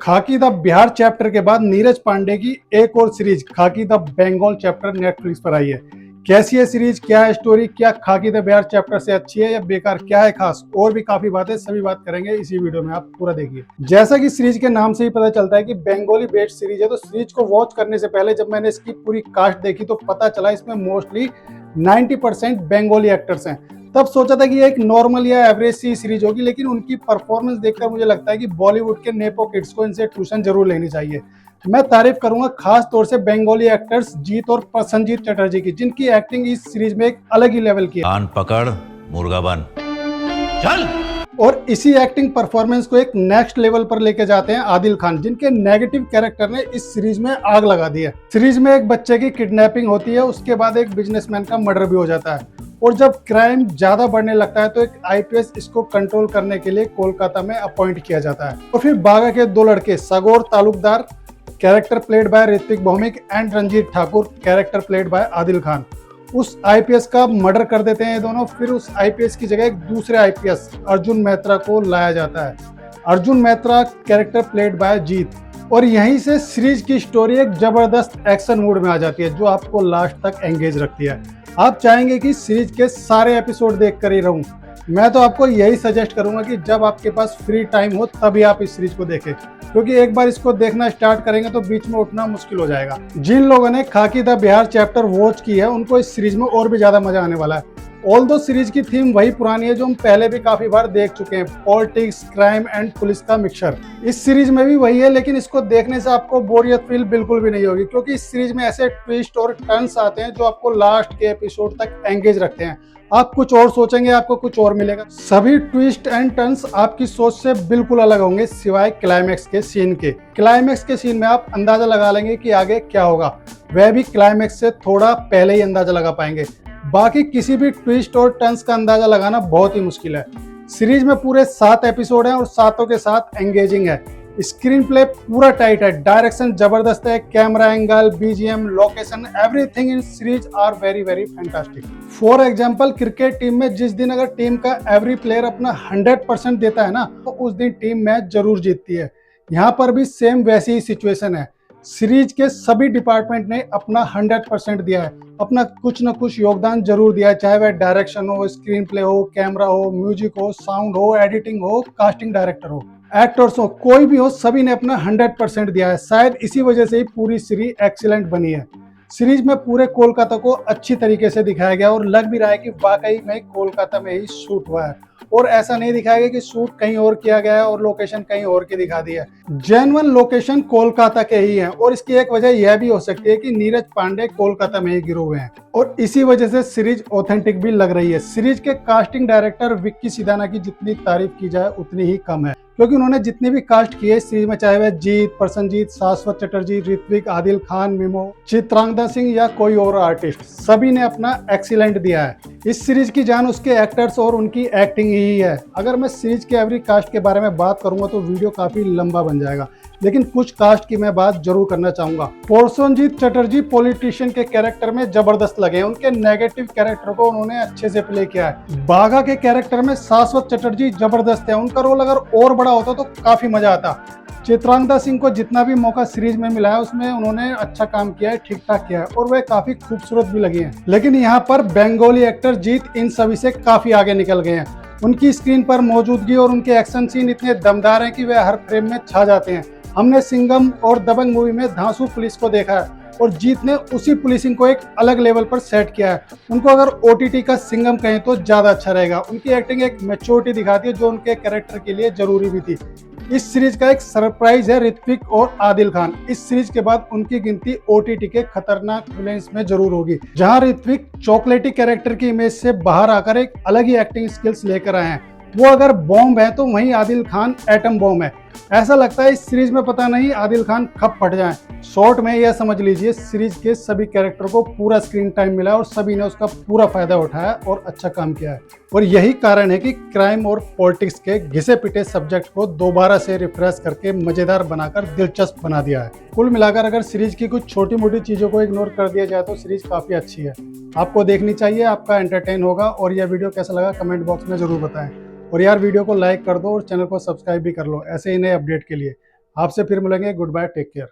खाकी the Bihar chapter के बाद नीरज पांडे की एक और सीरीज खाकी द बंगाल चैप्टर नेटफ्लिक्स पर आई है। कैसी है सीरीज, क्या है स्टोरी, क्या खाकी द बिहार चैप्टर से अच्छी है या बेकार, क्या है खास, और भी काफी बातें सभी बात करेंगे इसी वीडियो में। आप पूरा देखिए। जैसा कि सीरीज के नाम से ही पता चलता है कि बंगाली बेस्ड सीरीज है, तो सीरीज को वॉच करने से पहले जब मैंने इसकी पूरी कास्ट देखी तो पता चला इसमें मोस्टली 90% बंगाली एक्टर्स हैं। तब सोचा था कि ये एक नॉर्मल या एवरेज सी सीरीज होगी, लेकिन उनकी परफॉर्मेंस देखकर मुझे लगता है कि बॉलीवुड के नेपो किड्स को इनसे ट्यूशन जरूर लेनी चाहिए। मैं तारीफ करूंगा खास तौर से बंगाली एक्टर्स जीत और प्रसन्नजीत चटर्जी की, जिनकी एक्टिंग इस सीरीज में एक अलग ही लेवल की है। कान पकड़ मुर्गा बन चल। और इसी एक्टिंग परफॉर्मेंस को एक नेक्स्ट लेवल पर लेके जाते हैं आदिल खान, जिनके नेगेटिव कैरेक्टर ने इस सीरीज में आग लगा दी है। सीरीज में एक बच्चे की किडनैपिंग होती है, उसके बाद एक बिजनेसमैन का मर्डर भी हो जाता है, और जब क्राइम ज्यादा बढ़ने लगता है तो एक आईपीएस इसको कंट्रोल करने के लिए कोलकाता में अपॉइंट किया जाता है। और फिर बागा के दो लड़के Sagor Talukdar character played by Ritwik Bhowmik and Ranjit Thakur character played by Adil Khan उस आईपीएस का मर्डर कर देते हैं ये दोनों। फिर उस आईपीएस की जगह एक दूसरे आईपीएस अर्जुन मेहत्रा को लाया जाता है। Arjun Mehtra character played bye जीत। और यहीं से सीरीज की स्टोरी एक जबरदस्त एक्शन मूड में आ जाती है, जो आपको लास्ट तक एंगेज रखती है। आप चाहेंगे कि सीरीज के सारे एपिसोड देखकर ही रहूं। मैं तो आपको यही सजेस्ट करूंगा कि जब आपके पास फ्री टाइम हो तभी आप इस सीरीज को देखें, क्योंकि एक बार इसको देखना स्टार्ट करेंगे तो बीच में उठना मुश्किल हो जाएगा। जिन लोगों ने खाकी द बिहार चैप्टर वॉच की है उनको इस सीरीज में और भी ज्यादा मजा आने वाला है। ऑल्दो सीरीज की थीम वही पुरानी है जो हम पहले भी काफी बार देख चुके हैं, पॉलिटिक्स, क्राइम एंड पुलिस का मिक्सचर। इस सीरीज में भी वही है, लेकिन इसको देखने से आपको बोरियत फील बिल्कुल भी नहीं होगी, क्योंकि इस सीरीज में ऐसे ट्विस्ट और टर्न्स आते हैं जो आपको लास्ट के एपिसोड तक एंगेज रखते हैं। आप कुछ और सोचेंगे, आपको कुछ और मिलेगा। सभी ट्विस्ट एंड टर्न्स आपकी सोच से बिल्कुल अलग होंगे, सिवाय क्लाइमैक्स के सीन के। क्लाइमैक्स के सीन में आप अंदाजा लगा लेंगे कि आगे क्या होगा, वह भी क्लाइमैक्स से थोड़ा पहले ही अंदाजा लगा पाएंगे। बाकी किसी भी ट्विस्ट और टर्न्स का अंदाजा लगाना बहुत ही मुश्किल है। सीरीज में पूरे 7 एपिसोड हैं और सातों के साथ एंगेजिंग है। स्क्रीन प्ले पूरा टाइट है, डायरेक्शन जबरदस्त है, camera angle, BGM, location, everything in series are very very fantastic. For example, cricket team में जिस दिन अगर टीम का एवरी प्लेयर अपना 100% देता है ना, तो उस दिन टीम मैच जरूर जीतती है। यहाँ पर भी सेम वैसी ही सिचुएशन है। सीरीज के सभी डिपार्टमेंट ने अपना 100% दिया है, अपना कुछ न कुछ योगदान जरूर दिया है, चाहे वह डायरेक्शन हो, स्क्रीन प्ले हो, कैमरा हो, म्यूजिक हो, साउंड हो, एडिटिंग हो, कास्टिंग डायरेक्टर हो, एक्टर्स हो, कोई भी हो, सभी ने अपना 100% दिया है। शायद इसी वजह से ही पूरी सीरीज एक्सीलेंट बनी है। सीरीज में पूरे कोलकाता को अच्छी तरीके से दिखाया गया और लग भी रहा है कि वाकई में कोलकाता में ही शूट हुआ है, और ऐसा नहीं दिखाया गया कि शूट कहीं और किया गया है और लोकेशन कहीं और की दिखा दी है। जेन्युइन लोकेशन कोलकाता के ही हैं, और इसकी एक वजह यह भी हो सकती है कि नीरज पांडे कोलकाता में ही गिरे हुए हैं, और इसी वजह से सीरीज ऑथेंटिक भी लग रही है। सीरीज के कास्टिंग डायरेक्टर विक्की सिदाना की जितनी तारीफ की जाए उतनी ही कम है, क्योंकि उन्होंने जितने भी कास्ट किए सीरीज में, चाहे वह जीत, प्रसन्नजीत, शाश्वत चटर्जी, ऋत्विक, आदिल खान, मिमो, चित्रांगदा सिंह या कोई और आर्टिस्ट, सभी ने अपना एक्सीलेंट दिया है। इस सीरीज की जान उसके एक्टर्स और उनकी एक्टिंग ही है। अगर मैं सीरीज के एवरी कास्ट के बारे में बात करूंगा तो वीडियो काफी लंबा बन जाएगा, लेकिन कुछ कास्ट की मैं बात जरूर करना चाहूंगा। प्रसन्नजीत चटर्जी पॉलिटिशियन के कैरेक्टर में जबरदस्त लगे, उनके नेगेटिव कैरेक्टर को उन्होंने अच्छे से प्ले किया है। बाघा के कैरेक्टर में शाश्वत चटर्जी जबरदस्त है, उनका रोल अगर और बड़ा होता तो काफी मजा आता। चित्रांगदा सिंह को जितना भी मौका सीरीज में मिला है उसमें उन्होंने अच्छा काम किया है, ठीक ठाक किया है, और वह काफी खूबसूरत भी लगी हैं। लेकिन यहाँ पर बंगाली एक्टर जीत इन सभी से काफी आगे निकल गए हैं। उनकी स्क्रीन पर मौजूदगी और उनके एक्शन सीन इतने दमदार हैं कि वे हर फ्रेम में छा जाते हैं। हमने सिंघम और दबंग मूवी में धांसू पुलिस को देखा है, और जीत ने उसी पुलिसिंग को एक अलग लेवल पर सेट किया है। उनको अगर ओटीटी का सिंघम कहें तो ज्यादा अच्छा रहेगा। उनकी एक्टिंग एक मैच्योरिटी दिखाती है जो उनके कैरेक्टर के लिए जरूरी भी थी। इस सीरीज का एक सरप्राइज है ऋत्विक और आदिल खान। इस सीरीज के बाद उनकी गिनती ओटीटी के खतरनाक विलेंस में जरूर होगी, जहां ऋत्विक चॉकलेटी कैरेक्टर की इमेज से बाहर आकर एक अलग ही एक्टिंग स्किल्स लेकर आए हैं। वो अगर बॉम्ब है तो वहीं आदिल खान एटम बॉम्ब है। ऐसा लगता है इस सीरीज में पता नहीं आदिल खान कब फट जाएं। शॉर्ट में यह समझ लीजिए, सीरीज के सभी कैरेक्टर को पूरा स्क्रीन टाइम मिला और सभी ने उसका पूरा फायदा उठाया और अच्छा काम किया है। और यही कारण है कि क्राइम और पॉलिटिक्स के घिसे पिटे सब्जेक्ट को दोबारा से रिफ्रेश करके मजेदार बनाकर दिलचस्प बना दिया है। कुल मिलाकर अगर सीरीज की कुछ छोटी मोटी चीजों को इग्नोर कर दिया जाए तो सीरीज काफी अच्छी है, आपको देखनी चाहिए, आपका एंटरटेन होगा। और यह वीडियो कैसा लगा कमेंट बॉक्स में जरूर बताएं। और यार वीडियो को लाइक कर दो और चैनल को सब्सक्राइब भी कर लो ऐसे ही नए अपडेट के लिए। आपसे फिर मिलेंगे। Goodbye, take care.